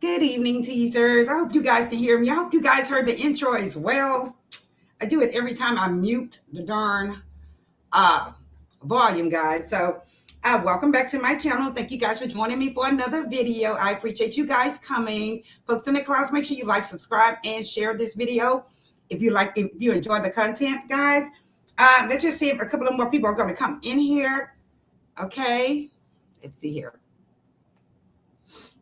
Good evening, teasers. I hope you guys can hear me. I hope you guys heard the intro as well. I do it every time I mute the darn uh, volume, guys. So, welcome back to my channel. Thank you guys for joining me for another video. I appreciate you guys coming. Folks in the class, make sure you like, subscribe, and share this video if you enjoy the content, guys. Let's just see if a couple of more people are going to come in here. Okay, let's see here.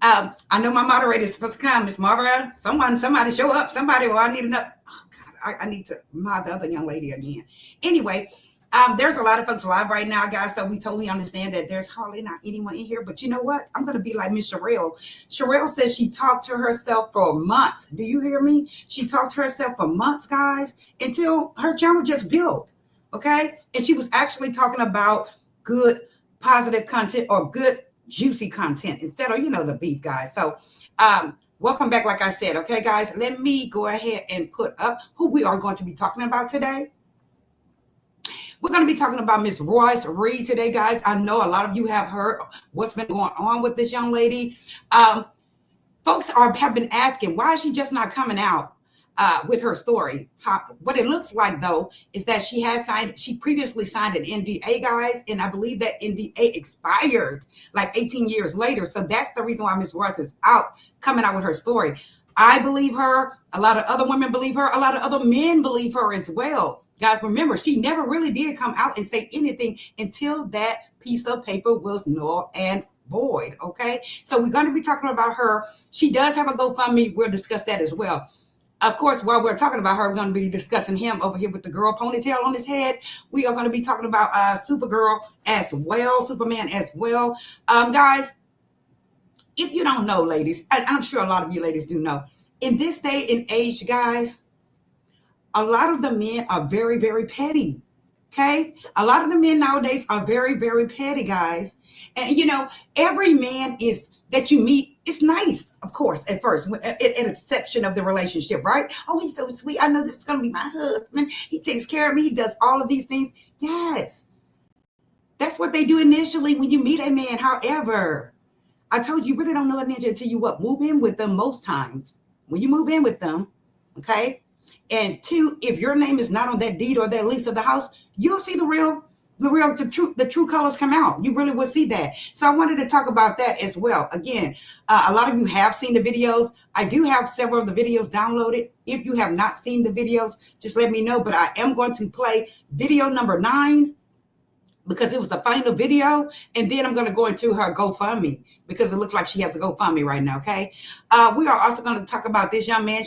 I know my moderator is supposed to come, Miss Marva. Somebody show up. Somebody, or I need enough. Oh God, I need to mod the other young lady again. Anyway, there's a lot of folks live right now, guys. So we totally understand that there's hardly not anyone in here. But you know what? I'm gonna be like Miss Sherelle. Sherelle says she talked to herself for months. Do you hear me? She talked to herself for months, guys, until her channel just built. Okay, and she was actually talking about good, positive content or good juicy content instead of the beef, guys. So welcome back, like I said. Okay, guys, let me go ahead and put up who we are going to be talking about today. We're going to be talking about Miss Royce Reed today, guys. I know a lot of you have heard what's been going on with this young lady. Folks have been asking, why is she just not coming out with her story? What it looks like, though, is that she previously signed an NDA, guys, and I believe that NDA expired like 18 years later. So that's the reason why Miss Royce is coming out with her story. I believe her. A lot of other women believe her. A lot of other men believe her as well. Guys, remember, she never really did come out and say anything until that piece of paper was null and void. Okay, so we're going to be talking about her. She does have a GoFundMe. We'll discuss that as well. Of course, while we're talking about her, we're going to be discussing him over here with the girl ponytail on his head. We are going to be talking about Supergirl as well, Superman as well. Guys, if you don't know, ladies, and I'm sure a lot of you ladies do know, in this day and age, guys, a lot of the men are very, very petty. Okay? A lot of the men nowadays are very, very petty, guys. And, every man that you meet, it's nice, of course, at first, an exception of the relationship, right? Oh, he's so sweet. I know this is going to be my husband. He takes care of me. He does all of these things. Yes. That's what they do initially when you meet a man. However, I told you really don't know a ninja until you move in with them most times. When you move in with them, okay? And two, if your name is not on that deed or that lease of the house, you'll see the true colors come out. You really will see that. So I wanted to talk about that as well. Again, a lot of you have seen the videos. I do have several of the videos downloaded. If you have not seen the videos, just let me know. But I am going to play video number 9 because it was the final video. And then I'm going to go into her GoFundMe because it looks like she has a GoFundMe right now, okay? We are also going to talk about this young man,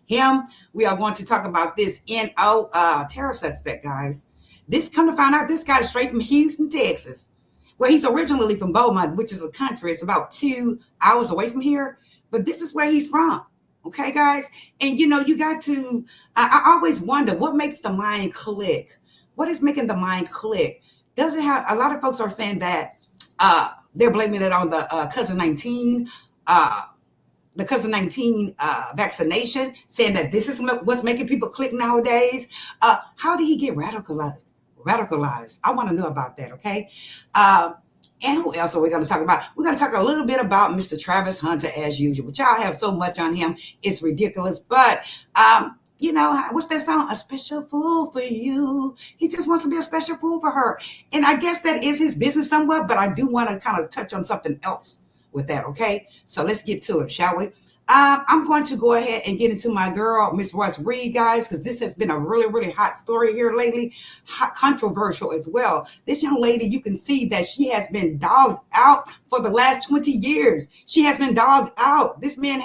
him. We are going to talk about this NO terror suspect, guys. Come to find out, this guy's straight from Houston, Texas. Well, he's originally from Beaumont, which is a country. It's about 2 hours away from here. But this is where he's from. Okay, guys? And, you got to, I always wonder, what makes the mind click? What is making the mind click? Does it have, a lot of folks are saying that they're blaming it on the cousin 19, the cousin 19 vaccination, saying that this is what's making people click nowadays. How did he get radicalized? I want to know about that, okay? And who else are we going to talk about? We're going to talk a little bit about Mr. Travis Hunter as usual, but y'all have so much on him. It's ridiculous. But, what's that song? A special fool for you. He just wants to be a special fool for her. And I guess that is his business somewhat, but I do want to kind of touch on something else with that, okay? So let's get to it, shall we? I'm going to go ahead and get into my girl, Miss Royce Reed, guys, because this has been a really, really hot story here lately, controversial as well. This young lady, you can see that she has been dogged out for the last 20 years. She has been dogged out. This man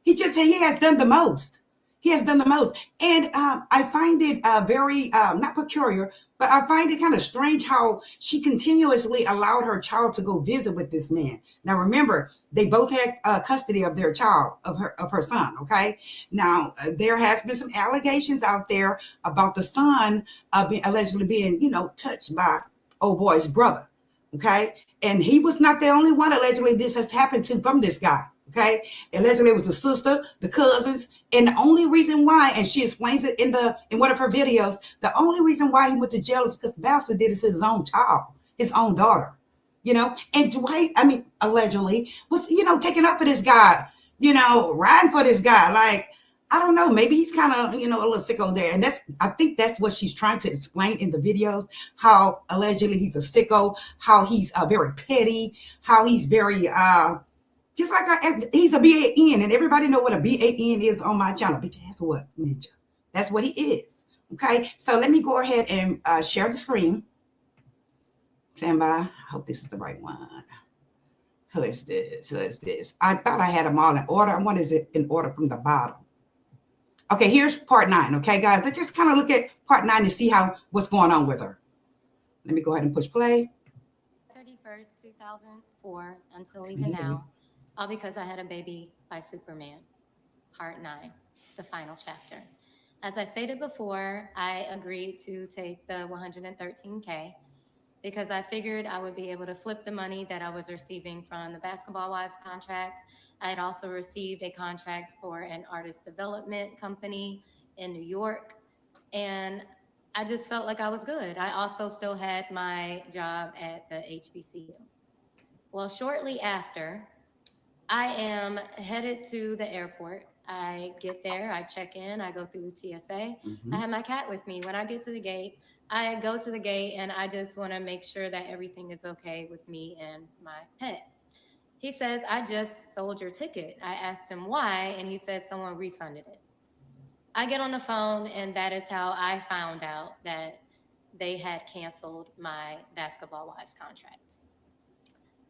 he has done the most. He has done the most. And I find it very, not peculiar, but I find it kind of strange how she continuously allowed her child to go visit with this man. Now, remember, they both had custody of their child, of her son, okay? Now, there has been some allegations out there about the son allegedly being, touched by old boy's brother, okay? And he was not the only one allegedly this has happened to from this guy. Okay, allegedly it was the sister, the cousins, and the only reason why, and she explains it in one of her videos, the only reason why he went to jail is because the bastard did it to his own child, his own daughter. And Dwight, I mean, allegedly was, taking up for this guy, riding for this guy. Like, I don't know, maybe he's kind of, a little sicko there. And I think that's what she's trying to explain in the videos, how allegedly he's a sicko, how he's very petty, how he's very, just like he's a BAN, and everybody know what a BAN is on my channel. Bitch ass what? Ninja. That's what he is. Okay, so let me go ahead and share the screen. Stand by. I hope this is the right one. Who is this? Who is this? I thought I had them all in order. What is it in order from the bottom? Okay, here's part 9. Okay, guys, let's just kind of look at part 9 to see what's going on with her. Let me go ahead and push play. 31st, 2004, until even now, all because I had a baby by Superman. Part 9, the final chapter. As I stated before, I agreed to take the $113K because I figured I would be able to flip the money that I was receiving from the Basketball Wives contract. I had also received a contract for an artist development company in New York, and I just felt like I was good. I also still had my job at the HBCU. Well, shortly after, I am headed to the airport. I get there, I check in, I go through TSA. I have my cat with me. When I get to the gate, I go to the gate and I just want to make sure that everything is okay with me and my pet. He says, I just sold your ticket. I asked him why, and he said someone refunded it. I get on the phone, and that is how I found out that they had canceled my Basketball Wives contract.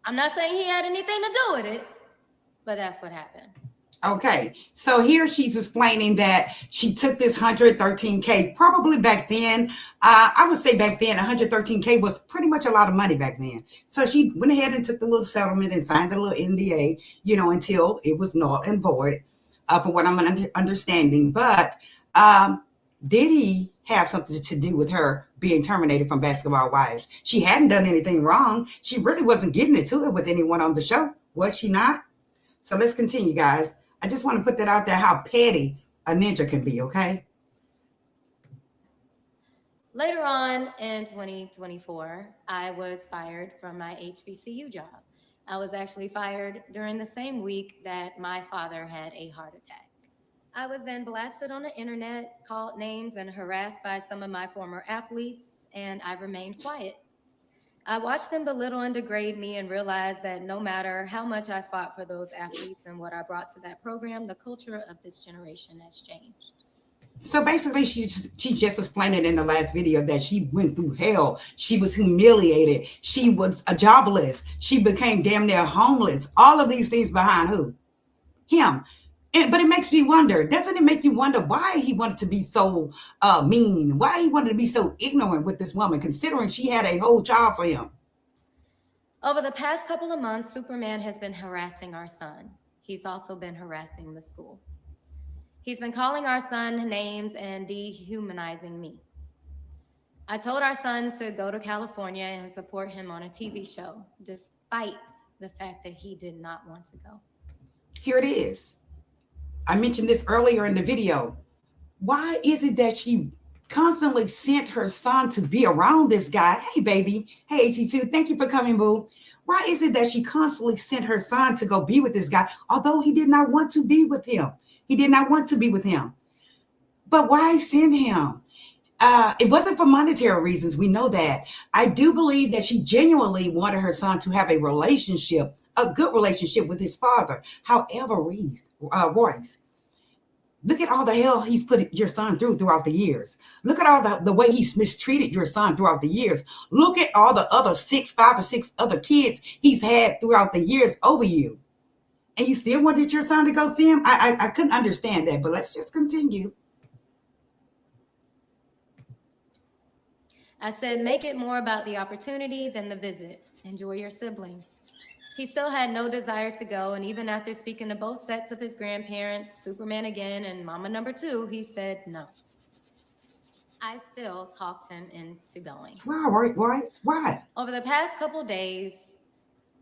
I'm not saying he had anything to do with it, but that's what happened. Okay, so here she's explaining that she took this 113K probably back then. I would say back then 113K was pretty much a lot of money back then. So she went ahead and took the little settlement and signed the little NDA, until it was null and void, for what I'm understanding. But did he have something to do with her being terminated from Basketball Wives? She hadn't done anything wrong. She really wasn't getting into it with anyone on the show, was she not? So let's continue, guys. I just want to put that out there, how petty a ninja can be, okay? Later on in 2024, I was fired from my HBCU job. I was actually fired during the same week that my father had a heart attack. I was then blasted on the internet, called names, and harassed by some of my former athletes, and I remained quiet. I watched them belittle and degrade me and realized that no matter how much I fought for those athletes and what I brought to that program, the culture of this generation has changed. So basically, she just explained it in the last video that she went through hell. She was humiliated. She was a jobless. She became damn near homeless. All of these things behind who? Him. But it makes me wonder, doesn't it make you wonder why he wanted to be so mean? Why he wanted to be so ignorant with this woman, considering she had a whole job for him? Over the past couple of months, Superman has been harassing our son. He's also been harassing the school. He's been calling our son names and dehumanizing me. I told our son to go to California and support him on a TV show, despite the fact that he did not want to go. Here it is. I mentioned this earlier in the video. Why is it that she constantly sent her son to be around this guy? Hey, baby. Hey, AT2, thank you for coming, boo. Why is it that she constantly sent her son to go be with this guy, although he did not want to be with him? He did not want to be with him. But why send him? It wasn't for monetary reasons. We know that. I do believe that she genuinely wanted her son to have a relationship, a good relationship with his father. However, Royce, look at all the hell he's put your son throughout the years. Look at all the way he's mistreated your son throughout the years. Look at all the other 5 or 6 other kids he's had throughout the years over you. And you still wanted your son to go see him? I couldn't understand that, but let's just continue. I said, make it more about the opportunity than the visit. Enjoy your siblings. He still had no desire to go, and even after speaking to both sets of his grandparents, Superman again and Mama number 2, he said no. I still talked him into going. Wow, Royce, why? Over the past couple days,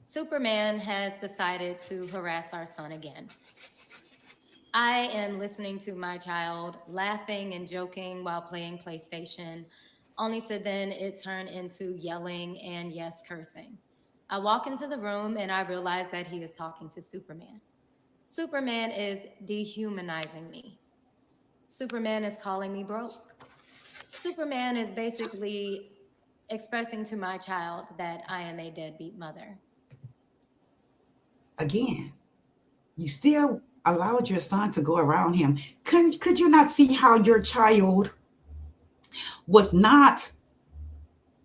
Superman has decided to harass our son again. I am listening to my child laughing and joking while playing PlayStation, only to then it turn into yelling and, yes, cursing. I walk into the room and I realize that he is talking to Superman. Superman is dehumanizing me. Superman is calling me broke. Superman is basically expressing to my child that I am a deadbeat mother. Again, you still allowed your son to go around him. Could you not see how your child was not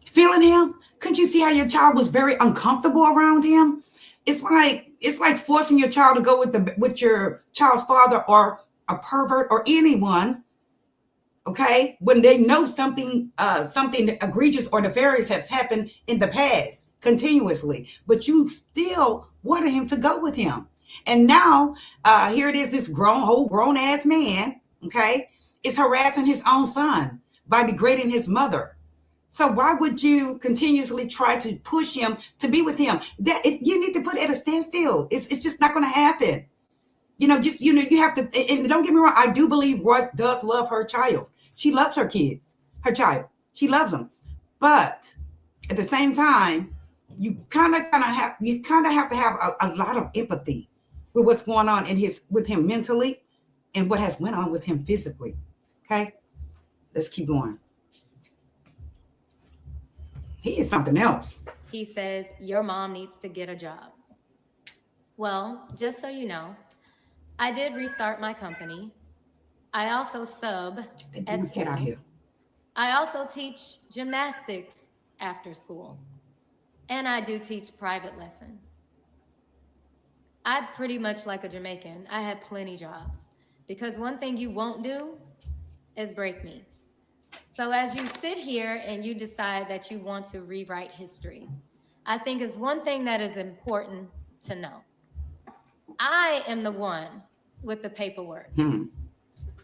feeling him? Could you see how your child was very uncomfortable around him? It's like forcing your child to go with your child's father or a pervert or anyone, okay, when they know something egregious or nefarious has happened in the past continuously, but you still wanted him to go with him. And now here it is, this whole grown ass man, okay, is harassing his own son by degrading his mother. So why would you continuously try to push him to be with him? You need to put it at a standstill. It's just not going to happen. You have to. And don't get me wrong. I do believe Royce does love her child. She loves her kids, her child. She loves them, but at the same time, you kind of have to have a lot of empathy with what's going on with him mentally, and what has went on with him physically. Okay, let's keep going. He is something else. He says, your mom needs to get a job. Well, just so you know, I did restart my company. I also sub at Get out of school. here. I also teach gymnastics after school. And I do teach private lessons. I'm pretty much like a Jamaican. I have plenty jobs. Because one thing you won't do is break me. So as you sit here and you decide that you want to rewrite history, I think it's one thing that is important to know. I am the one with the paperwork.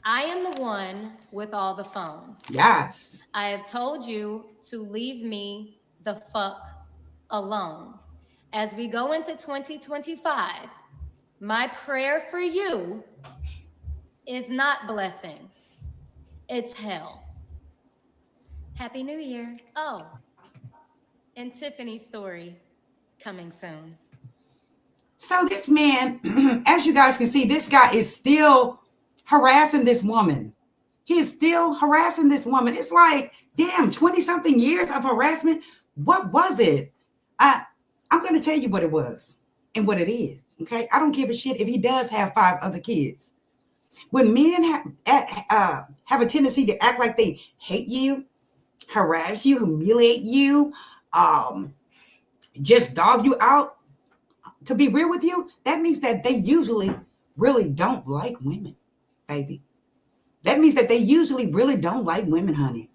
I am the one with all the phones. Yes. I have told you to leave me the fuck alone. As we go into 2025, my prayer for you is not blessings, it's hell. Happy New Year. Oh, and Tiffany's story coming soon. So this man, as you guys can see, this guy is still harassing this woman. He is still harassing this woman. It's like, damn, 20-something years of harassment. What was it? I'm going to tell you what it was and what it is, okay? I don't give a shit if he does have 5 other kids. When men have a tendency to act like they hate you, harass you, humiliate you, just dog you out, to be real with you, that means that they usually really don't like women, baby. That means that they usually really don't like women, honey.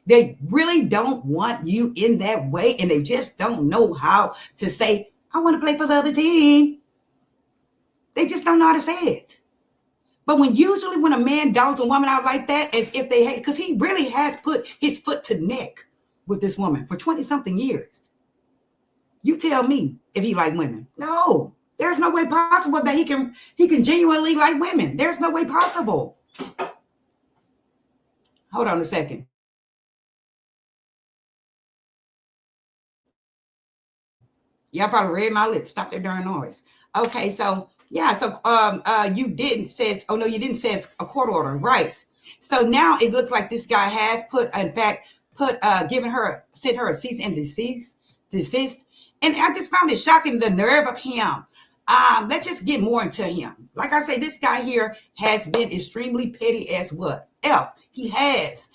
They really don't want you in that way, and they just don't know how to say, I want to play for the other team. They just don't know how to say it. But when a man dogs a woman out like that, as if they hate, because he really has put his foot to neck with this woman for 20-something years. You tell me if he like women. No, there's no way possible that he can genuinely like women. There's no way possible. Hold on a second. Y'all probably read my lips. Stop that darn noise. Okay, so yeah, so you didn't says, oh no, you didn't says a court order, right? So now it looks like this guy has sent her a cease and desist. And I just found it shocking, the nerve of him. Let's just get more into him. Like I say, this guy here has been extremely petty as what? He has.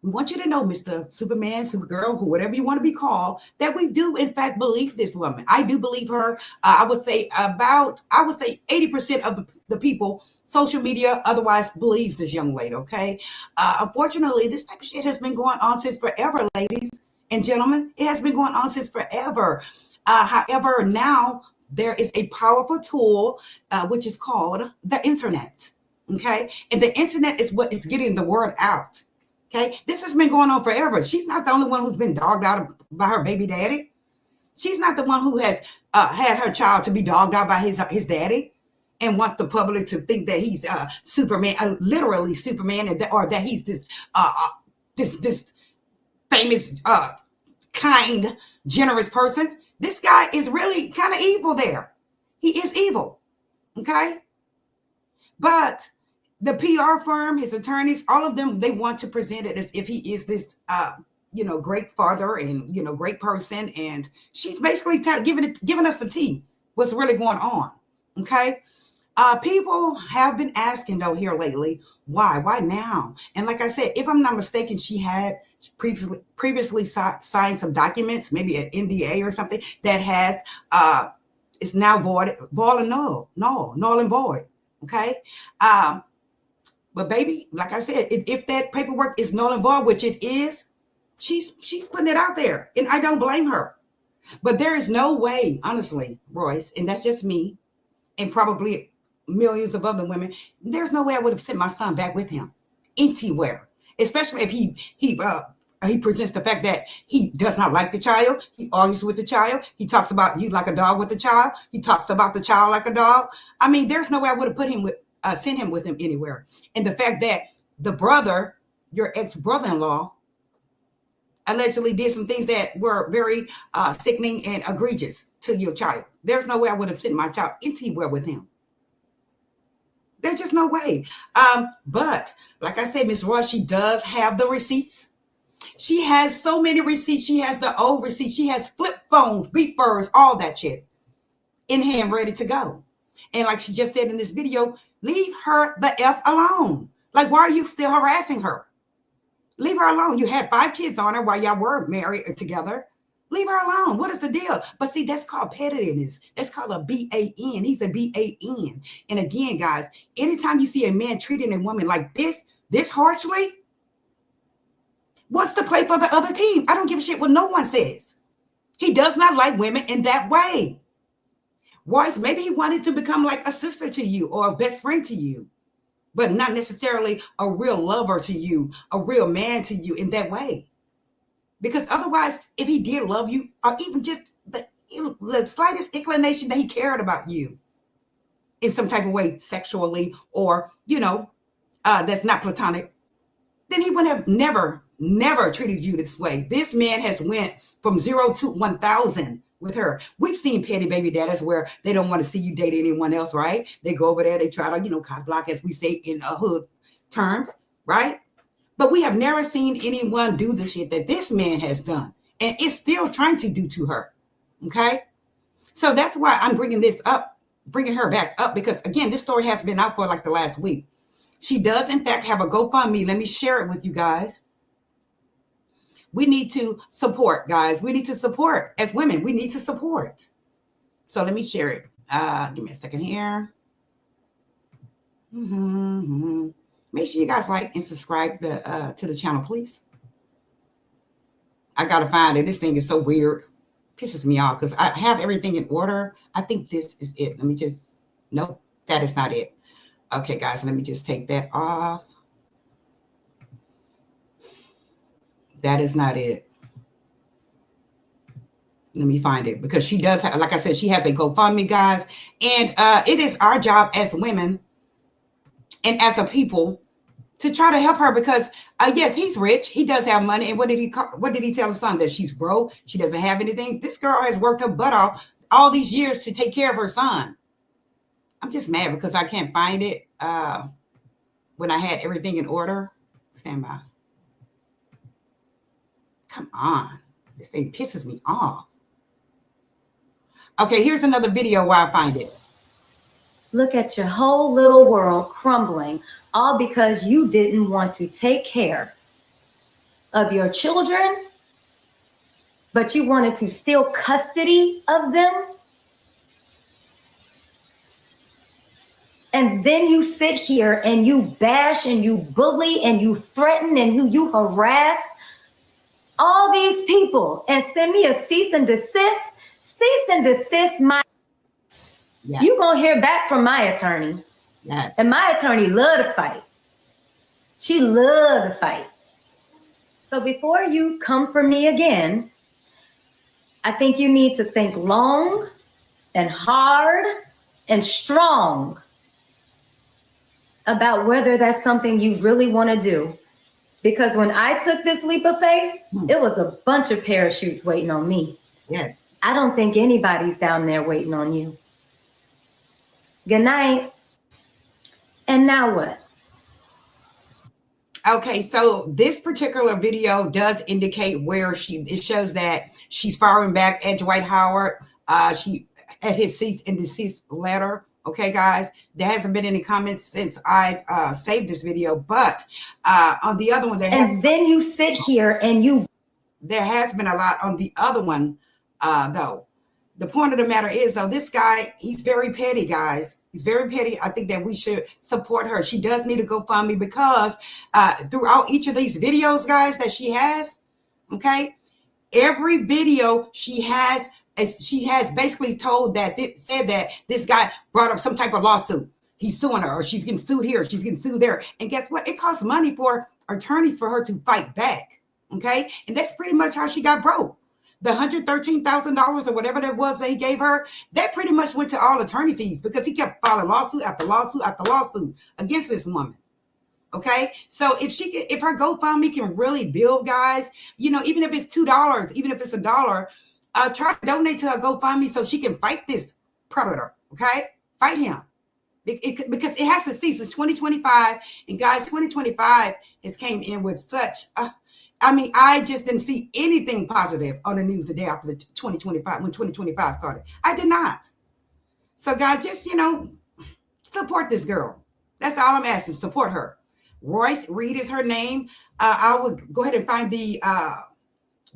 We want you to know, Mr. Superman, Supergirl, whatever you want to be called, that we do in fact believe this woman. I do believe her. I would say 80% of the people, social media otherwise, believes this young lady, okay? Unfortunately, this type of shit has been going on since forever, ladies and gentlemen. It has been going on since forever. However, now there is a powerful tool, which is called the internet, okay? And the internet is what is getting the word out. Okay, this has been going on forever. She's not the only one who's been dogged out by her baby daddy. She's not the one who has had her child to be dogged out by his daddy, and wants the public to think that he's Superman, literally Superman, or that he's this famous kind generous person. This guy is really kind of evil there. He is evil. Okay. But the PR firm, his attorneys, all of them, they want to present it as if he is this, great father and, great person. And she's basically giving us the tea, what's really going on. Okay. People have been asking though here lately, why now? And like I said, if I'm not mistaken, she had previously signed some documents, maybe an NDA or something that has, it's now void and null and void. Okay. But baby, like I said, if that paperwork is null and void, which it is, she's putting it out there, and I don't blame her. But there is no way, honestly, Royce, and that's just me, and probably millions of other women, there's no way I would have sent my son back with him anywhere, especially if he presents the fact that he does not like the child. He argues with the child. He talks about you like a dog with the child. He talks about the child like a dog. I mean, there's no way I would have sent him with him anywhere. And the fact that the brother, your ex-brother-in-law, allegedly did some things that were very sickening and egregious to your child. There's no way I would have sent my child anywhere with him. There's just no way. But like I said, Miss Royce, she does have the receipts. She has so many receipts. She has the old receipts. She has flip phones, beepers, all that shit in hand, ready to go. And like she just said in this video, leave her the F alone. Like, why are you still harassing her? Leave her alone. You had 5 kids on her while y'all were married together. Leave her alone. What is the deal? But see, that's called pettiness. That's called a B-A-N. He's a B-A-N. And again, guys, anytime you see a man treating a woman like this harshly, what's the play for the other team? I don't give a shit what no one says. He does not like women in that way. Royce, maybe he wanted to become like a sister to you or a best friend to you, but not necessarily a real lover to you, a real man to you in that way. Because otherwise, if he did love you, or even just the slightest inclination that he cared about you in some type of way, sexually, or, that's not platonic, then he would have never treated you this way. This man has went from 0 to 1,000 with her. We've seen petty baby daddies where they don't want to see you date anyone else, right? They go over there, they try to, cock block, as we say in hood terms, right? But we have never seen anyone do the shit that this man has done, and is still trying to do to her. Okay. So that's why I'm bringing her back up, because again, this story has been out for like the last week. She does in fact have a GoFundMe. Let me share it with you guys. We need to support, guys. We need to support as women. We need to support. So let me share it. Give me a second here. Make sure you guys like and subscribe to the channel, please. I gotta find it. This thing is so weird. Pisses me off because I have everything in order. I think this is it. Let me just, nope, that is not it. Okay, guys, let me just take that off. That is not it. Let me find it, because she does have, like I said, she has a GoFundMe, guys. And it is our job as women and as a people to try to help her, because yes, he's rich. He does have money. And what did he tell his son? That she's broke. She doesn't have anything. This girl has worked her butt off all these years to take care of her son. I'm just mad because I can't find it when I had everything in order. Stand by. Come on. This thing pisses me off. Okay, here's another video where I find it. Look at your whole little world crumbling, all because you didn't want to take care of your children, but you wanted to steal custody of them. And then you sit here and you bash and you bully and you threaten and you harass all these people and send me a cease and desist. Cease and desist my. Yes. You gonna hear back from my attorney. Yes. And my attorney love to fight. She love to fight. So before you come for me again, I think you need to think long and hard and strong about whether that's something you really want to do. Because when I took this leap of faith, it was a bunch of parachutes waiting on me. Yes. I don't think anybody's down there waiting on you. Good night. And now what? Okay, so this particular video does indicate where it shows that she's firing back at Dwight Howard. She at his cease and desist letter. Okay, guys, there hasn't been any comments since I've saved this video, but on the other one, then you sit here and there has been a lot on the other one, though. The point of the matter is, though, this guy, he's very petty, guys. He's very petty. I think that we should support her. She does need to GoFundMe because throughout each of these videos, guys, that she has, okay, every video she has basically said that this guy brought up some type of lawsuit. He's suing her, or she's getting sued here, she's getting sued there. And guess what? It costs money for attorneys for her to fight back. Okay. And that's pretty much how she got broke. The $113,000 or whatever that was that he gave her, that pretty much went to all attorney fees because he kept filing lawsuit after lawsuit after lawsuit against this woman. Okay, so if her GoFundMe can really build, guys, even if it's $2, even if it's $1, try to donate to her GoFundMe so she can fight this predator. Okay, fight him because it has to cease. It's 2025, and guys, 2025 has came in with such. I just didn't see anything positive on the news the day after the 2025 when 2025 started. I did not. So, guys, just support this girl. That's all I'm asking. Support her. Royce Reed is her name. I would go ahead and find the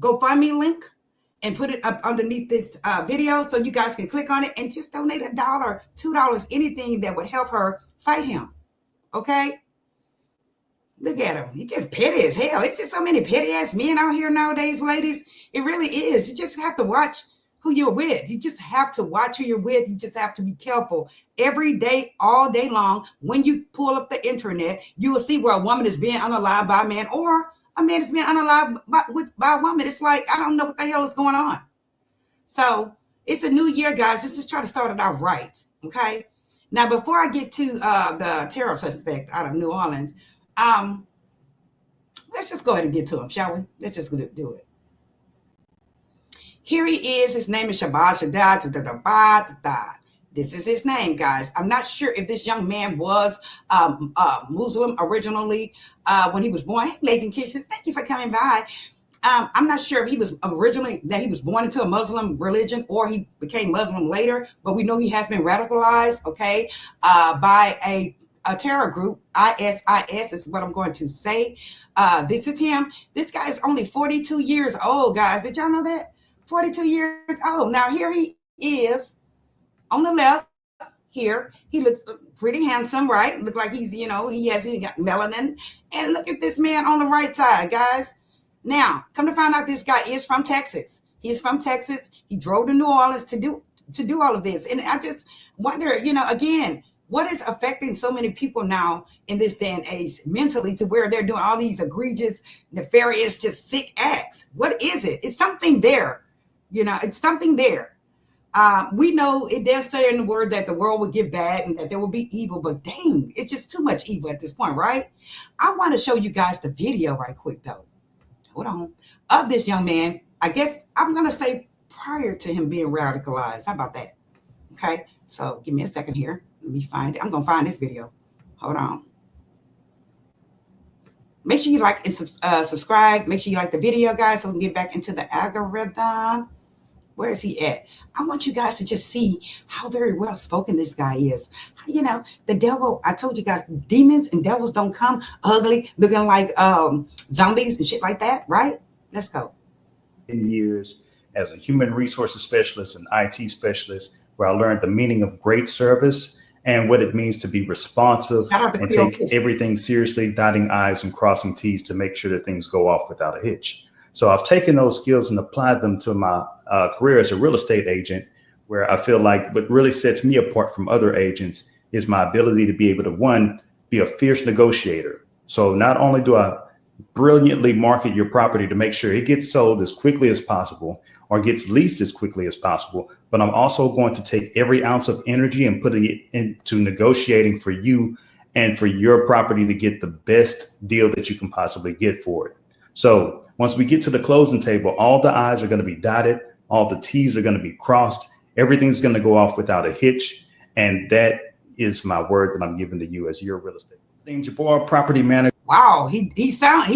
GoFundMe link and put it up underneath this video so you guys can click on it and just donate $1, $2, anything that would help her fight him. Okay? Look at him. He just petty as hell. It's just so many petty ass men out here nowadays, ladies. It really is. You just have to watch who you're with. You just have to watch who you're with. You just have to be careful every day, all day long. When you pull up the internet, you will see where a woman is being unalived by a man or a man is being unalived by a woman. It's like, I don't know what the hell is going on. So it's a new year, guys. Let's just try to start it out right. Okay. Now, before I get to the terror suspect out of New Orleans, let's just go ahead and get to him, shall we? Let's just do it. Here he is. His name is Jabbar. This is his name, guys. I'm not sure if this young man was Muslim originally when he was born. Hey, Lakin Kisses, thank you for coming by. I'm not sure if he was born into a Muslim religion or he became Muslim later, but we know he has been radicalized, okay, by a terror group, ISIS is what I'm going to say. This is him. This guy is only 42 years old, guys. Did y'all know that? 42 years old. Now, here he is on the left here. He looks pretty handsome, right? Look like he got melanin. And look at this man on the right side, guys. Now, come to find out this guy is from Texas. He is from Texas. He drove to New Orleans to do all of this. And I just wonder, again, what is affecting so many people now in this day and age mentally to where they're doing all these egregious, nefarious, just sick acts? What is it? It's something there. It's something there. We know it does say in the word that the world will get bad and that there will be evil, but dang, it's just too much evil at this point, right? I want to show you guys the video right quick, though. Hold on. Of this young man, I guess I'm going to say prior to him being radicalized. How about that? Okay. So give me a second here. Let me find it. I'm going to find this video. Hold on. Make sure you like and subscribe. Make sure you like the video, guys, so we can get back into the algorithm. Where is he at? I want you guys to just see how very well spoken this guy is. The devil, I told you guys, demons and devils don't come ugly, looking like zombies and shit like that, right? Let's go. Years as a human resources specialist and IT specialist, where I learned the meaning of great service and what it means to be responsive and take everything seriously, dotting I's and crossing T's to make sure that things go off without a hitch. So I've taken those skills and applied them to my career as a real estate agent, where I feel like what really sets me apart from other agents is my ability to be able to, one, be a fierce negotiator. So not only do I brilliantly market your property to make sure it gets sold as quickly as possible or gets leased as quickly as possible, but I'm also going to take every ounce of energy and putting it into negotiating for you and for your property to get the best deal that you can possibly get for it. So once we get to the closing table, all the I's are going to be dotted, All the T's are going to be crossed. Everything's going to go off without a hitch. And that is my word that I'm giving to you as your real estate. DinJabbar, property manager. Wow, he says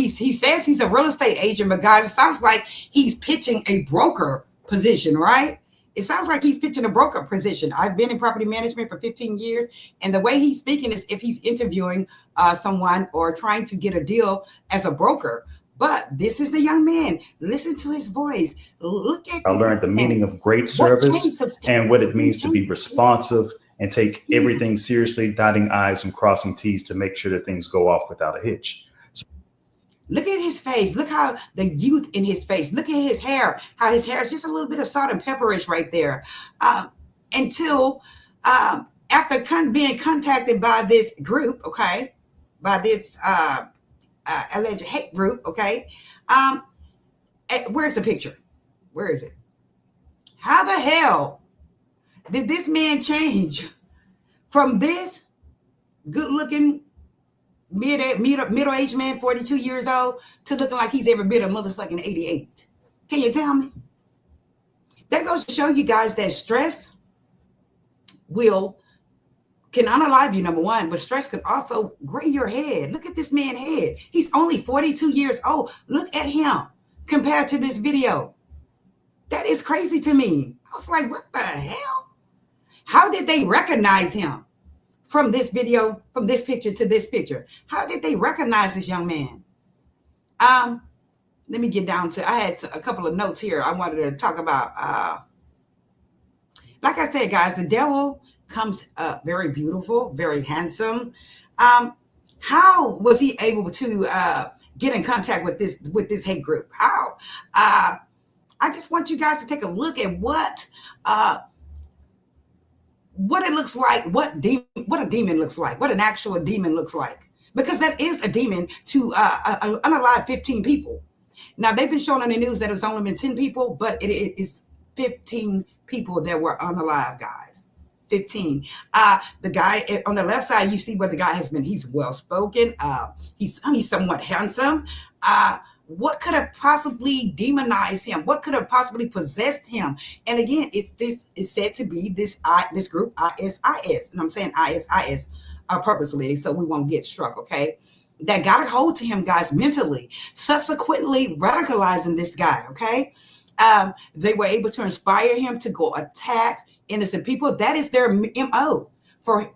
he's a real estate agent, but guys, it sounds like he's pitching a broker position, right? It sounds like he's pitching a broker position. I've been in property management for 15 years, and the way he's speaking is if he's interviewing someone or trying to get a deal as a broker. But this is the young man. Listen to his voice. Look at. I learned the meaning of great service and what it means to be responsive and take everything seriously, dotting I's and crossing T's to make sure that things go off without a hitch. Look at his face. Look how the youth in his face. Look at his hair. How his hair is just a little bit of salt and pepperish right there. Until after being contacted by this group, okay, by this alleged hate group, okay. Where's the picture? Where is it? How the hell did this man change from this good-looking middle-aged man, 42 years old, to looking like he's ever been a motherfucking 88? Can you tell me? That goes to show you guys that stress can unalive you, number one, but stress can also gray your head. Look at this man's head. He's only 42 years old. Look at him compared to this video. That is crazy to me. I was like, what the hell? How did they recognize him from this video, from this picture to this picture? How did they recognize this young man? Let me get down to, I had a couple of notes here I wanted to talk about. Like I said, guys, the devil comes very beautiful, very handsome. How was he able to get in contact with this hate group? How? I just want you guys to take a look at what it looks like, what a demon looks like, what an actual demon looks like, because that is a demon to unalive 15 people. Now, they've been showing on the news that it's only been 10 people, but it is 15 people that were unalive, guys. 15. The guy on the left side, you see where the guy has been. He's well-spoken. He's somewhat handsome. What could have possibly demonized him? What could have possibly possessed him? And again, it's said to be this group, ISIS. And I'm saying ISIS purposely, so we won't get struck, okay? That got a hold to him, guys, mentally, subsequently radicalizing this guy, okay? They were able to inspire him to go attack innocent people. That is their MO for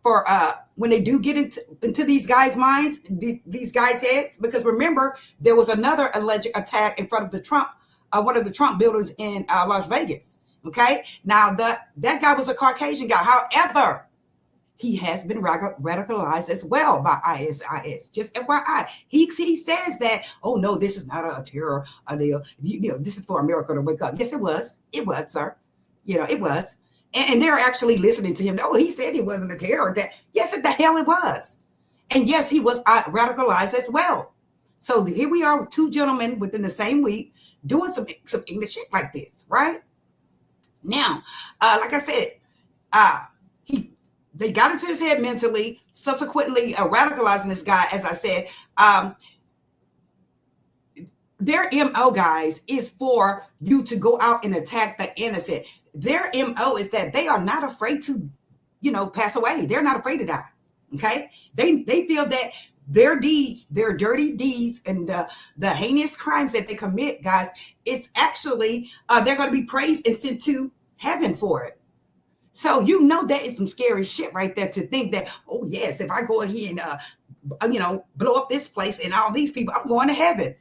when they do get into these guys' minds, these guys' heads. Because remember, there was another alleged attack in front of one of the Trump buildings in Las Vegas. Okay, now that guy was a Caucasian guy. However, he has been radicalized as well by ISIS. Just FYI, he says that, oh no, this is not a terror deal. This is for America to wake up. Yes, it was. It was, sir. It was. And they're actually listening to him. Oh, he said he wasn't a terror. Yes, the hell it was. And yes, he was radicalized as well. So here we are with two gentlemen within the same week doing some English shit like this, right? Now, like I said, they got into his head mentally, subsequently radicalizing this guy, as I said. Their MO, guys, is for you to go out and attack the innocent. Their MO is that they are not afraid to, pass away. They're not afraid to die. Okay. They feel that their deeds, their dirty deeds, and the heinous crimes that they commit, guys, it's actually, they're going to be praised and sent to heaven for it. So, that is some scary shit right there, to think that, oh yes, if I go in here and, blow up this place and all these people, I'm going to heaven.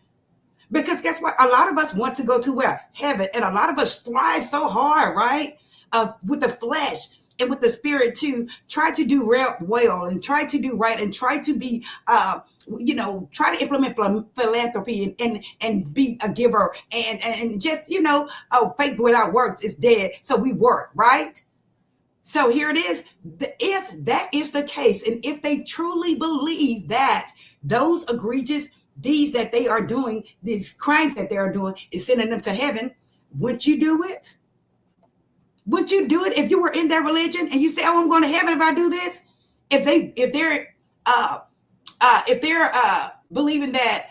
Because guess what? A lot of us want to go to where? Heaven. And a lot of us strive so hard, right? With the flesh and with the spirit to try to do well and try to do right and try to be, try to implement philanthropy and be a giver and just, faith without works is dead. So we work, right? So here it is. If that is the case, and if they truly believe that those egregious deeds that they are doing, these crimes that they are doing, is sending them to heaven, would you do it? Would you do it if you were in their religion and you say, "Oh, I'm going to heaven if I do this"? If they're believing that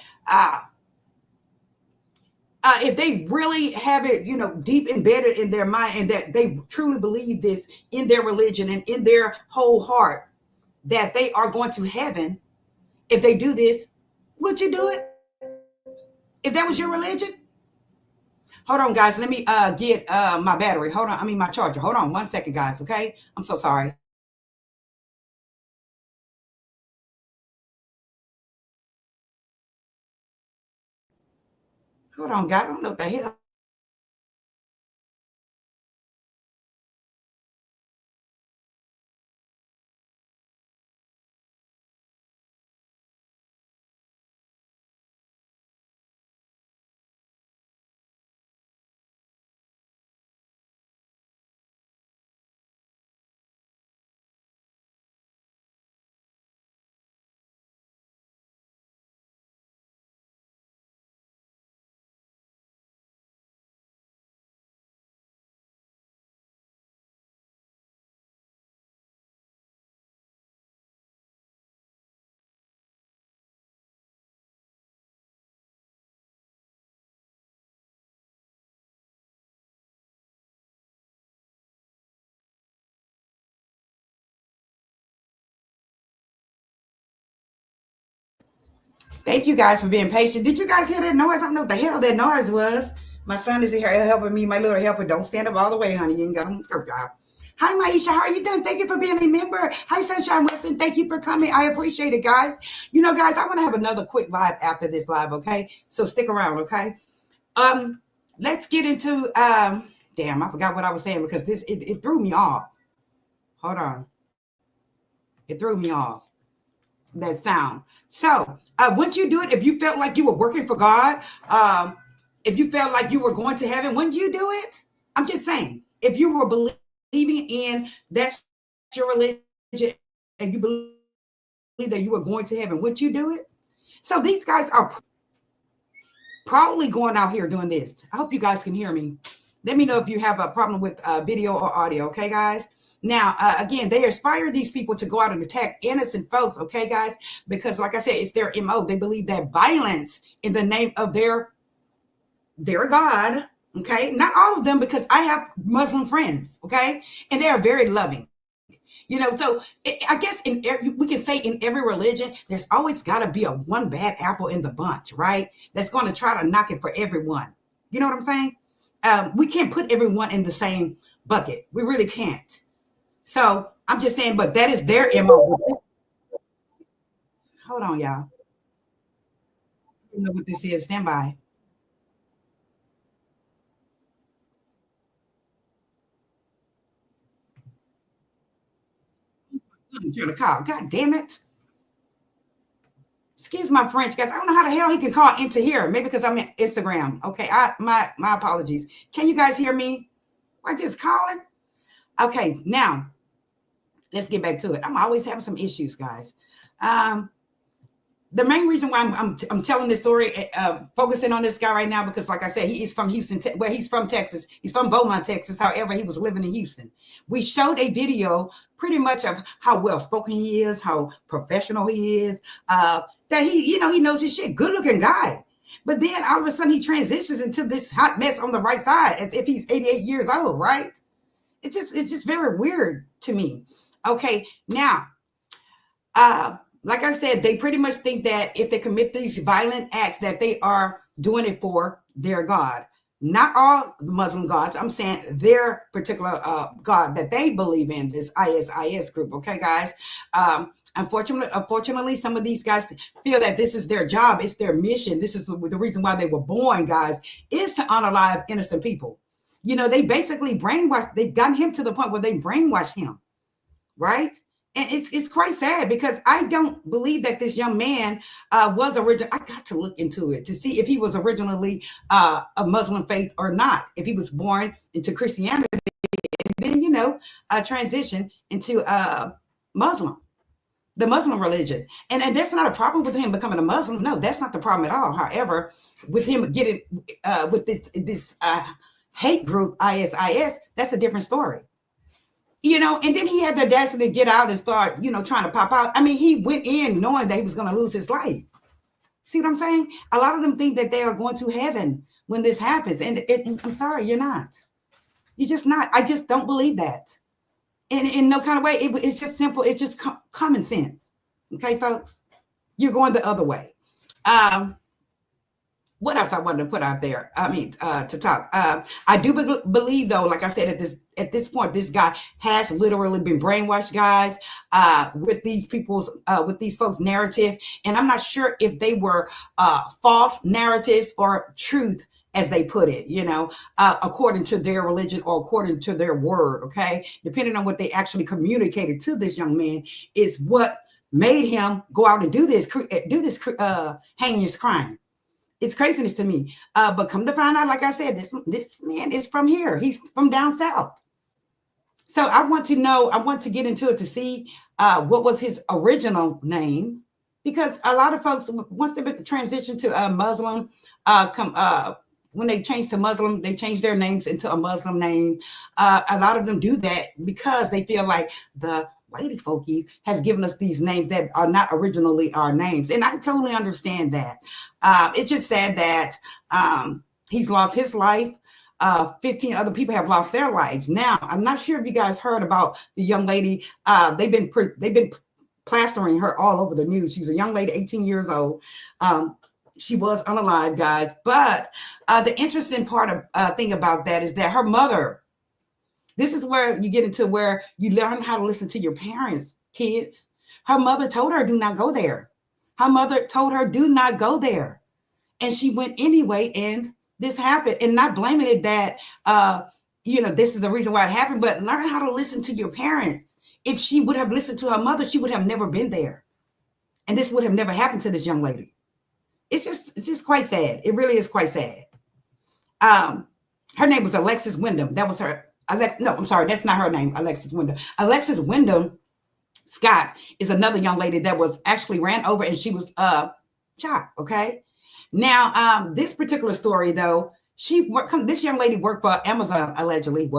if they really have it, deep embedded in their mind, and that they truly believe this in their religion and in their whole heart, that they are going to heaven, if they do this, would you do it? If that was your religion? Hold on, guys. Let me get my battery. Hold on. I mean, my charger. Hold on 1 second, guys. Okay. I'm so sorry. Hold on, guys. I don't know what the hell. Thank you guys for being patient. Did you guys hear that noise? I don't know what the hell that noise was. My son is here helping me, my little helper. Don't stand up all the way, honey. You ain't got to go, God. Hi, Maisha. How are you doing? Thank you for being a member. Hi, Sunshine Wilson. Thank you for coming. I appreciate it, guys. Guys, I want to have another quick live after this live, okay? So stick around, okay? Let's get into damn, I forgot what I was saying because it threw me off. Hold on. It threw me off. That sound. So wouldn't you do it if you felt like you were working for God? If you felt like you were going to heaven, wouldn't you do it? I'm just saying, if you were believing in that's your religion and you believe that you were going to heaven, would you do it? So these guys are proudly going out here doing this. I hope you guys can hear me. Let me know if you have a problem with video or audio, okay, guys? Now, again, they inspire these people to go out and attack innocent folks, okay, guys? Because, like I said, it's their MO. They believe that violence in the name of their God, okay? Not all of them, because I have Muslim friends, okay? And they are very loving. So I guess we can say in every religion, there's always got to be a one bad apple in the bunch, right? That's going to try to knock it for everyone. You know what I'm saying? We can't put everyone in the same bucket. We really can't. So I'm just saying, but that is their MO. Hold on, y'all. I don't know what this is. Stand by. I'm trying to call. God damn it. Excuse my French, guys. I don't know how the hell he can call into here. Maybe because I'm in Instagram. Okay, my apologies. Can you guys hear me? I just calling. Okay, now let's get back to it. I'm always having some issues, guys. The main reason why I'm telling this story, focusing on this guy right now, because like I said, he is from Houston. He's from Texas. He's from Beaumont, Texas. However, he was living in Houston. We showed a video pretty much of how well spoken he is, how professional he is, that he knows his shit. Good looking guy. But then all of a sudden he transitions into this hot mess on the right side as if he's 88 years old, right? It's just very weird to me. Okay, now, like I said, they pretty much think that if they commit these violent acts, that they are doing it for their God. Not all Muslim gods. I'm saying their particular God that they believe in, this ISIS group. Okay, guys. Unfortunately, some of these guys feel that this is their job. It's their mission. This is the reason why they were born, guys, is to unalive innocent people. They basically brainwashed. They've gotten him to the point where they brainwashed him, right? And it's quite sad because I don't believe that this young man was original. I got to look into it to see if he was originally a Muslim faith or not. If he was born into Christianity and then, transition into Muslim, the Muslim religion. And that's not a problem with him becoming a Muslim. No, that's not the problem at all. However, with him getting with this hate group, ISIS, that's a different story. And then he had the audacity to get out and start, trying to pop out. I mean, he went in knowing that he was going to lose his life. See what I'm saying? A lot of them think that they are going to heaven when this happens. And I'm sorry, you're not. You're just not. I just don't believe that. In no kind of way. It's just simple. It's just common sense. Okay, folks? You're going the other way. What else I wanted to put out there? To talk. I do believe, though, like I said, at this point, this guy has literally been brainwashed, guys, with these folks' narrative, and I'm not sure if they were false narratives or truth, as they put it, according to their religion or according to their word. Okay, depending on what they actually communicated to this young man is what made him go out and do this heinous crime. It's craziness to me. But come to find out, like I said, this man is from here. He's from down south. So I want to get into it to see what was his original name, because a lot of folks, once they transition to Muslim, when they change to Muslim, they change their names into a Muslim name. A lot of them do that because they feel like the whitey folky has given us these names that are not originally our names. And I totally understand that. It's just sad that he's lost his life. 15 other people have lost their lives. Now, I'm not sure if you guys heard about the young lady. They've been plastering her all over the news. She was a young lady, 18 years old. She was unalive, guys. But the interesting thing about that is that her mother, this is where you get into where you learn how to listen to your parents, kids. Her mother told her, do not go there. Her mother told her, do not go there. And she went anyway, and this happened. And not blaming it that, this is the reason why it happened, but learn how to listen to your parents. If she would have listened to her mother, she would have never been there. And this would have never happened to this young lady. It's just quite sad. It really is quite sad. Her name was Alexis Wyndham. That was her. No, I'm sorry. That's not her name. Alexis Wyndham. Alexis Wyndham Scott is another young lady that was actually ran over, and she was shot. Okay. Now, this particular story, though, this young lady worked for Amazon, allegedly.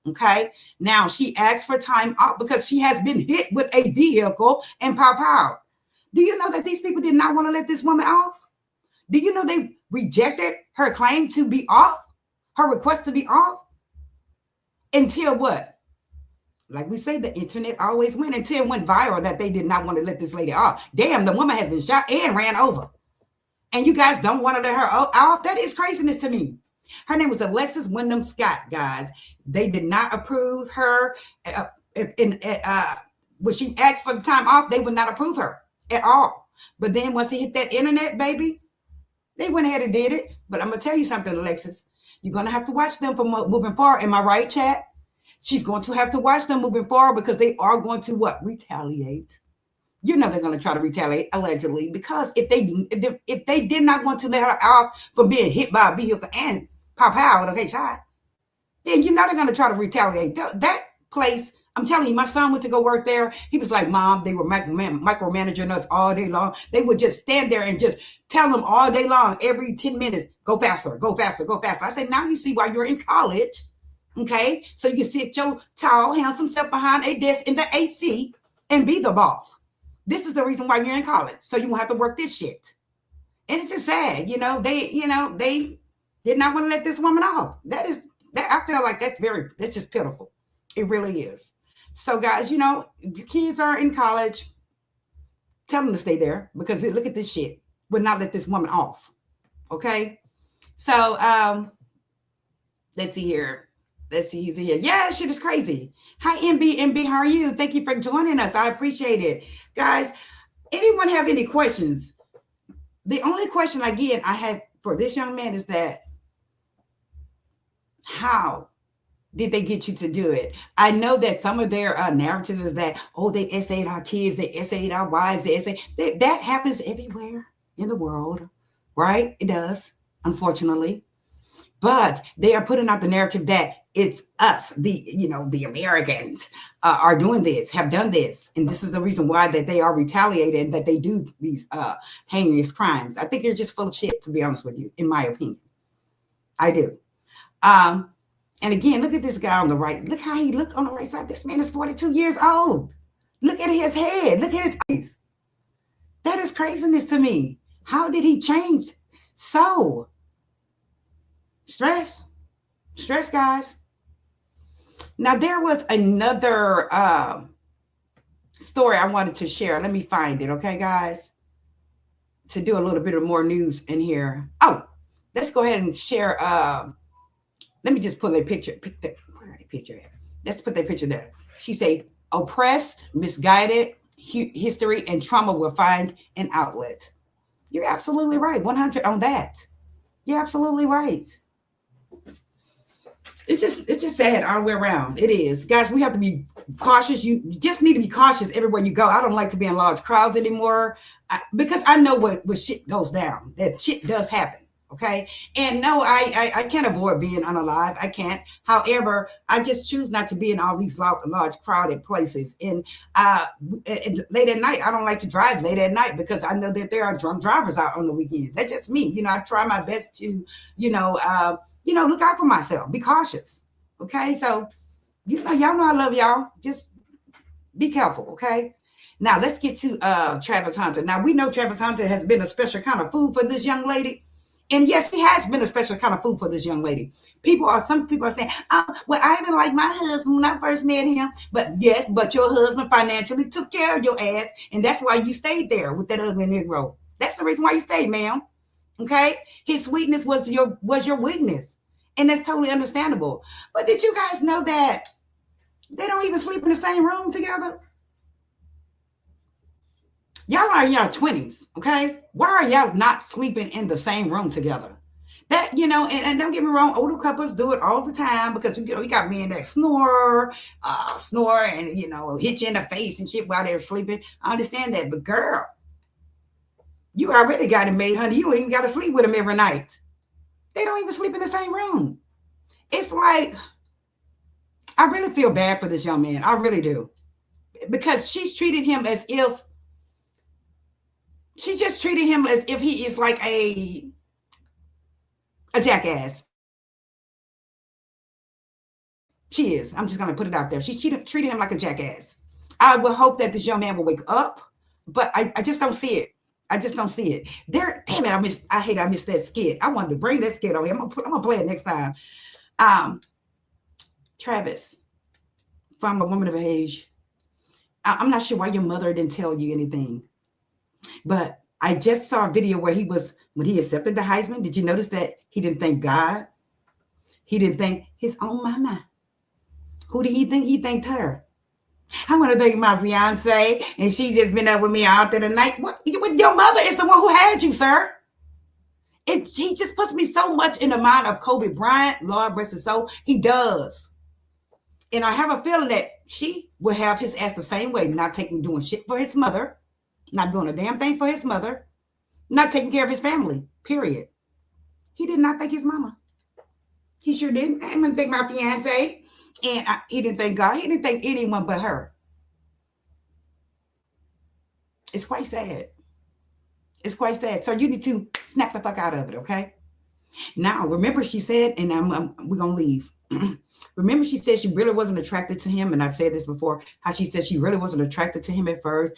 Okay. Now, she asked for time off because she has been hit with a vehicle and pow pow. Do you know that these people did not want to let this woman off? Do you know they rejected her claim to be off? Her request to be off? Until what? Like we say, the internet always wins. Until it went viral that they did not want to let this lady off. Damn, the woman has been shot and ran over. And you guys don't want to let her off? That is craziness to me. Her name was Alexis Wyndham Scott, guys. They did not approve her. When she asked for the time off, they would not approve her at all. But then once it hit that internet, baby, they went ahead and did it. But I'm going to tell you something, Alexis. You're going to have to watch them for moving forward. Am I right, chat? She's going to have to watch them moving forward because they are going to what? Retaliate. You know they're going to try to retaliate, allegedly, because if they did not want to let her off for being hit by a vehicle and pop out, okay, shot, then you know they're going to try to retaliate. That place, I'm telling you, my son went to go work there. He was like, Mom, they were micromanaging us all day long. They would just stand there and just tell them all day long, every 10 minutes, go faster, go faster, go faster. I said, now you see why you're in college, okay? So you can sit your tall, handsome self behind a desk in the AC and be the boss. This is the reason why you're in college. So you won't have to work this shit. And it's just sad, they did not want to let this woman off. I feel like that's just pitiful. It really is. So guys, if your kids are in college, tell them to stay there because look at this shit. Would not let this woman off. Okay. So let's see here. Let's see who's here. Yeah, shit is crazy. Hi, MB. How are you? Thank you for joining us. I appreciate it. Guys, anyone have any questions? The only question I had for this young man is that how did they get you to do it? I know that some of their narratives is that, they essayed our kids, they essayed our wives, that happens everywhere in the world, right? It does, unfortunately. But they are putting out the narrative that it's us, the Americans are doing this, have done this. And this is the reason why that they are retaliated, that they do these heinous crimes. I think they're just full of shit, to be honest with you, in my opinion. I do. And again, look at this guy on the right. Look how he look on the right side. This man is 42 years old. Look at his head. Look at his eyes. That is craziness to me. How did he change So, stress, guys. Now, there was another story I wanted to share. Let me find it, okay, guys? To do a little bit of more news in here. Oh, let's go ahead and share. Let me just put a picture. Where are the picture at? Let's put that picture there. She say, oppressed, misguided, history, and trauma will find an outlet. You're absolutely right. 100 on that. You're absolutely right. It's just sad all the way around. It is. Guys, we have to be cautious. You just need to be cautious everywhere you go. I don't like to be in large crowds anymore because I know what shit goes down. That shit does happen. Okay. And no, I can't avoid being unalive. I can't. However, I just choose not to be in all these large crowded places. And late at night, I don't like to drive late at night because I know that there are drunk drivers out on the weekends. That's just me. You know, I try my best to, look out for myself, be cautious. Okay. So, y'all know I love y'all. Just be careful. Okay. Now let's get to Travis Hunter. Now we know Travis Hunter has been a special kind of food for this young lady. And yes, he has been a special kind of food for this young lady. Some people are saying, well, I didn't like my husband when I first met him. But yes, but your husband financially took care of your ass. And that's why you stayed there with that ugly Negro. That's the reason why you stayed, ma'am. Okay. His sweetness was your weakness. And that's totally understandable. But did you guys know that they don't even sleep in the same room together? Y'all are in your 20s, okay? Why are y'all not sleeping in the same room together? That, and don't get me wrong, older couples do it all the time because, you got men that snore and, hit you in the face and shit while they're sleeping. I understand that. But girl, you already got it made, honey. You ain't even got to sleep with them every night. They don't even sleep in the same room. It's like, I really feel bad for this young man. I really do. Because she just treated him as if he is like a jackass. She is. I'm just going to put it out there. She treated him like a jackass. I would hope that this young man will wake up, but I just don't see it. I just don't see it. Damn it. I missed that skit. I wanted to bring that skit on here. I'm going to play it next time. Travis, if I'm a woman of age, I'm not sure why your mother didn't tell you anything. But I just saw a video where when he accepted the Heisman, did you notice that he didn't thank God? He didn't thank his own mama. Who did he think he thanked her? I want to thank my fiance, and she's just been up with me all through the night. What? Your mother is the one who had you, sir. He just puts me so much in the mind of Kobe Bryant, Lord rest his soul. He does. And I have a feeling that she will have his ass the same way, not doing shit for his mother. Not doing a damn thing for his mother, not taking care of his family, period. He did not thank his mama. He sure didn't. I'm going to thank my fiance. And he didn't thank God. He didn't thank anyone but her. It's quite sad. It's quite sad. So you need to snap the fuck out of it, okay? Now, remember she said, and we're going to leave. Remember she said she really wasn't attracted to him, and I've said this before, how she said she really wasn't attracted to him at first.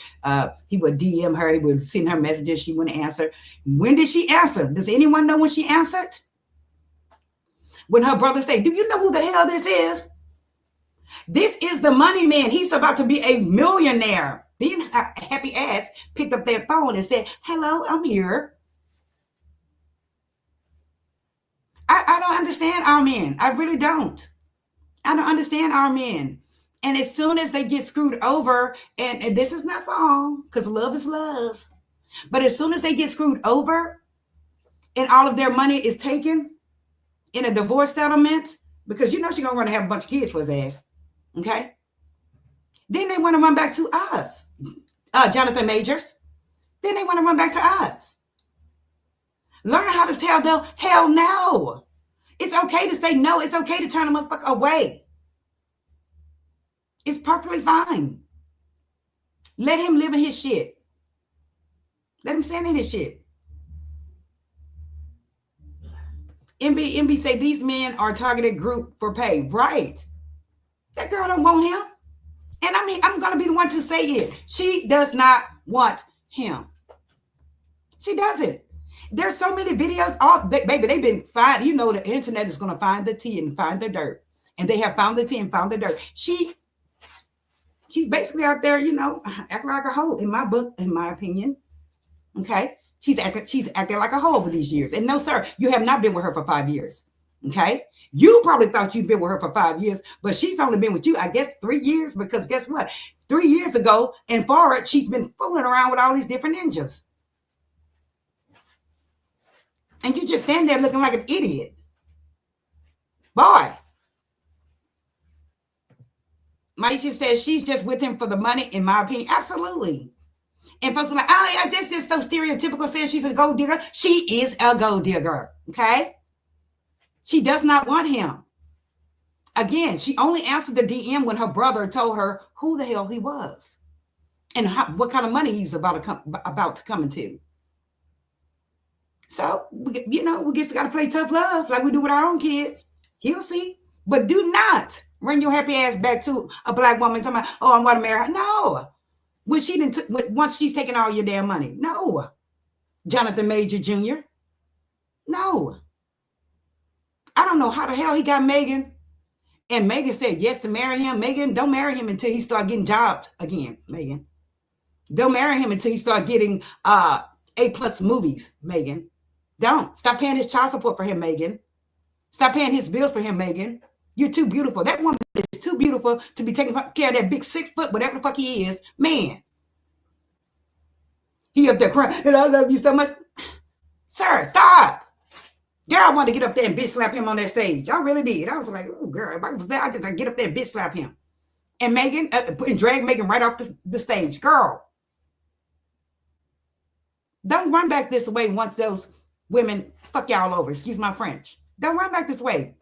He would DM her, he would send her messages, she wouldn't answer. When did she answer? Does anyone know when she answered? When her brother said, do you know who the hell this is? This is the money man. He's about to be a millionaire. Then her happy ass picked up that phone and said, hello, I'm here. I don't understand our men. I really don't. I don't understand our men. And as soon as they get screwed over, and this is not for all, because love is love. But as soon as they get screwed over and all of their money is taken in a divorce settlement, because she's going to run and have a bunch of kids for his ass. Okay? Then they want to run back to us. Jonathan Majors. Then they want to run back to us. Learn how to tell them, hell no. It's okay to say no. It's okay to turn a motherfucker away. It's perfectly fine. Let him live in his shit. Let him stand in his shit. MB say these men are a targeted group for pay. Right. That girl don't want him. And I'm going to be the one to say it. She does not want him. She doesn't. There's so many videos. Baby, they've been fine. You know, the internet is going to find the tea and find the dirt. And they have found the tea and found the dirt. She's basically out there, you know, acting like a hoe in my book, in my opinion. Okay. She's acting like a hoe over these years. And no, sir, you have not been with her for 5 years. Okay. You probably thought you'd been with her for 5 years, but she's only been with you, I guess, 3 years, because guess what? 3 years ago and forward, she's been fooling around with all these different ninjas. And you just stand there looking like an idiot. Boy. Maisha says she's just with him for the money, in my opinion. Absolutely. And folks were like, oh, yeah, this is so stereotypical, saying she's a gold digger. She is a gold digger, okay? She does not want him. Again, she only answered the DM when her brother told her who the hell he was and what kind of money he's about to come into. So, you know, we just got to play tough love like we do with our own kids. He'll see. But do not bring your happy ass back to a black woman talking about, oh, I want to marry her. No. Once she's taking all your damn money. No. Jonathan Major Jr. No. I don't know how the hell he got Megan. And Megan said yes to marry him. Megan, don't marry him until he start getting jobs again, Megan. Don't marry him until he start getting A+ movies, Megan. Don't. Stop paying his child support for him, Megan. Stop paying his bills for him, Megan. You're too beautiful. That woman is too beautiful to be taking care of that big 6 foot, whatever the fuck he is, man. He up there crying, and I love you so much. Sir, stop. Girl, I wanted to get up there and bitch slap him on that stage. I really did. I was like, oh, girl, if I was there, I'd just get up there and bitch slap him. And Megan, and drag Megan right off the stage. Girl, don't run back this way once those women fuck y'all over. Excuse my French. Don't run back this way.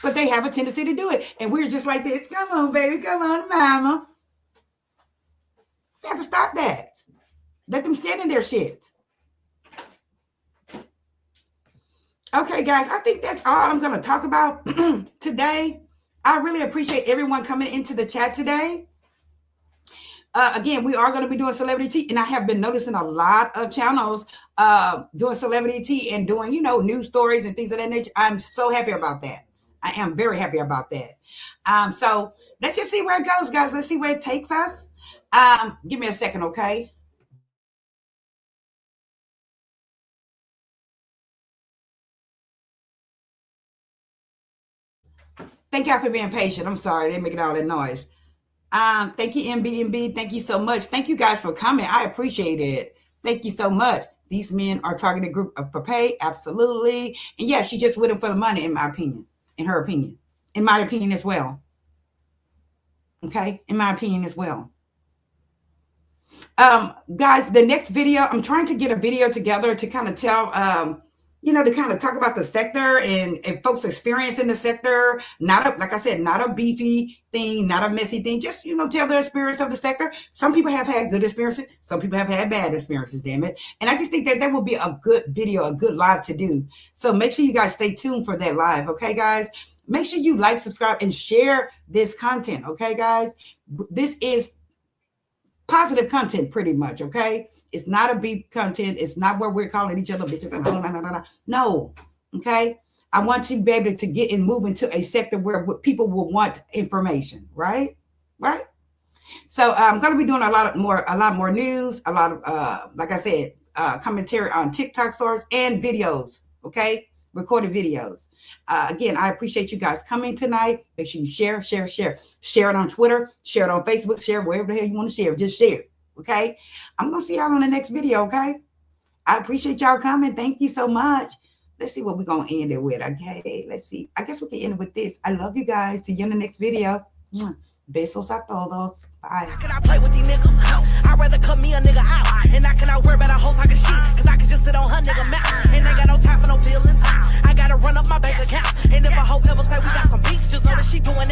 But they have a tendency to do it. And we're just like this. Come on, baby. Come on, mama. You have to stop that. Let them stand in their shit. Okay, guys, I think that's all I'm going to talk about today. I really appreciate everyone coming into the chat today. Again, we are going to be doing celebrity tea, and I have been noticing a lot of channels doing celebrity tea and doing, you know, news stories and things of that nature. I'm so happy about that. I am very happy about that. So let's just see where it goes, guys. Let's see where it takes us. Give me a second, okay? Thank y'all for being patient. I'm sorry, they're making all that noise. Thank you, MB. Thank you so much. Thank you guys for coming. I appreciate it. Thank you so much. These men are targeted group for pay. Absolutely. And yeah, she just with him for the money, in my opinion. In her opinion. In my opinion as well. Okay? In my opinion as well. Guys, the next video, I'm trying to get a video together to kind of tell, you know, to kind of talk about the sector and folks' experience in the sector. Like I said, not a beefy thing, not a messy thing. Just, you know, tell their experience of the sector. Some people have had good experiences. Some people have had bad experiences, damn it. And I just think that will be a good video, a good live to do. So make sure you guys stay tuned for that live. Okay, guys? Make sure you like, subscribe, and share this content. Okay, guys? This is positive content, pretty much, okay? It's not a beef content. It's not where we're calling each other bitches. No, okay? I want to be able to get and move into a sector where people will want information, right? Right? So I'm going to be doing a lot more news, a lot of, like I said, commentary on TikTok stories and videos, okay? Recorded videos. Again, I appreciate you guys coming tonight. Make sure you share. Share it on Twitter. Share it on Facebook. Share wherever the hell you want to share. Just share. Okay? I'm going to see y'all on the next video, okay? I appreciate y'all coming. Thank you so much. Let's see what we're going to end it with, okay? Let's see. I guess we can end it with this. I love you guys. See you in the next video. Besos a todos. Bye. How can I play with these niggas? I'd rather cut me a nigga out. And I cannot worry about a whole talking shit. Cause I can just sit on her nigga mouth. And ain't got no time for no feelings. I gotta run up my bank account. And if a hoe ever say we got some beef, just know that she doing it.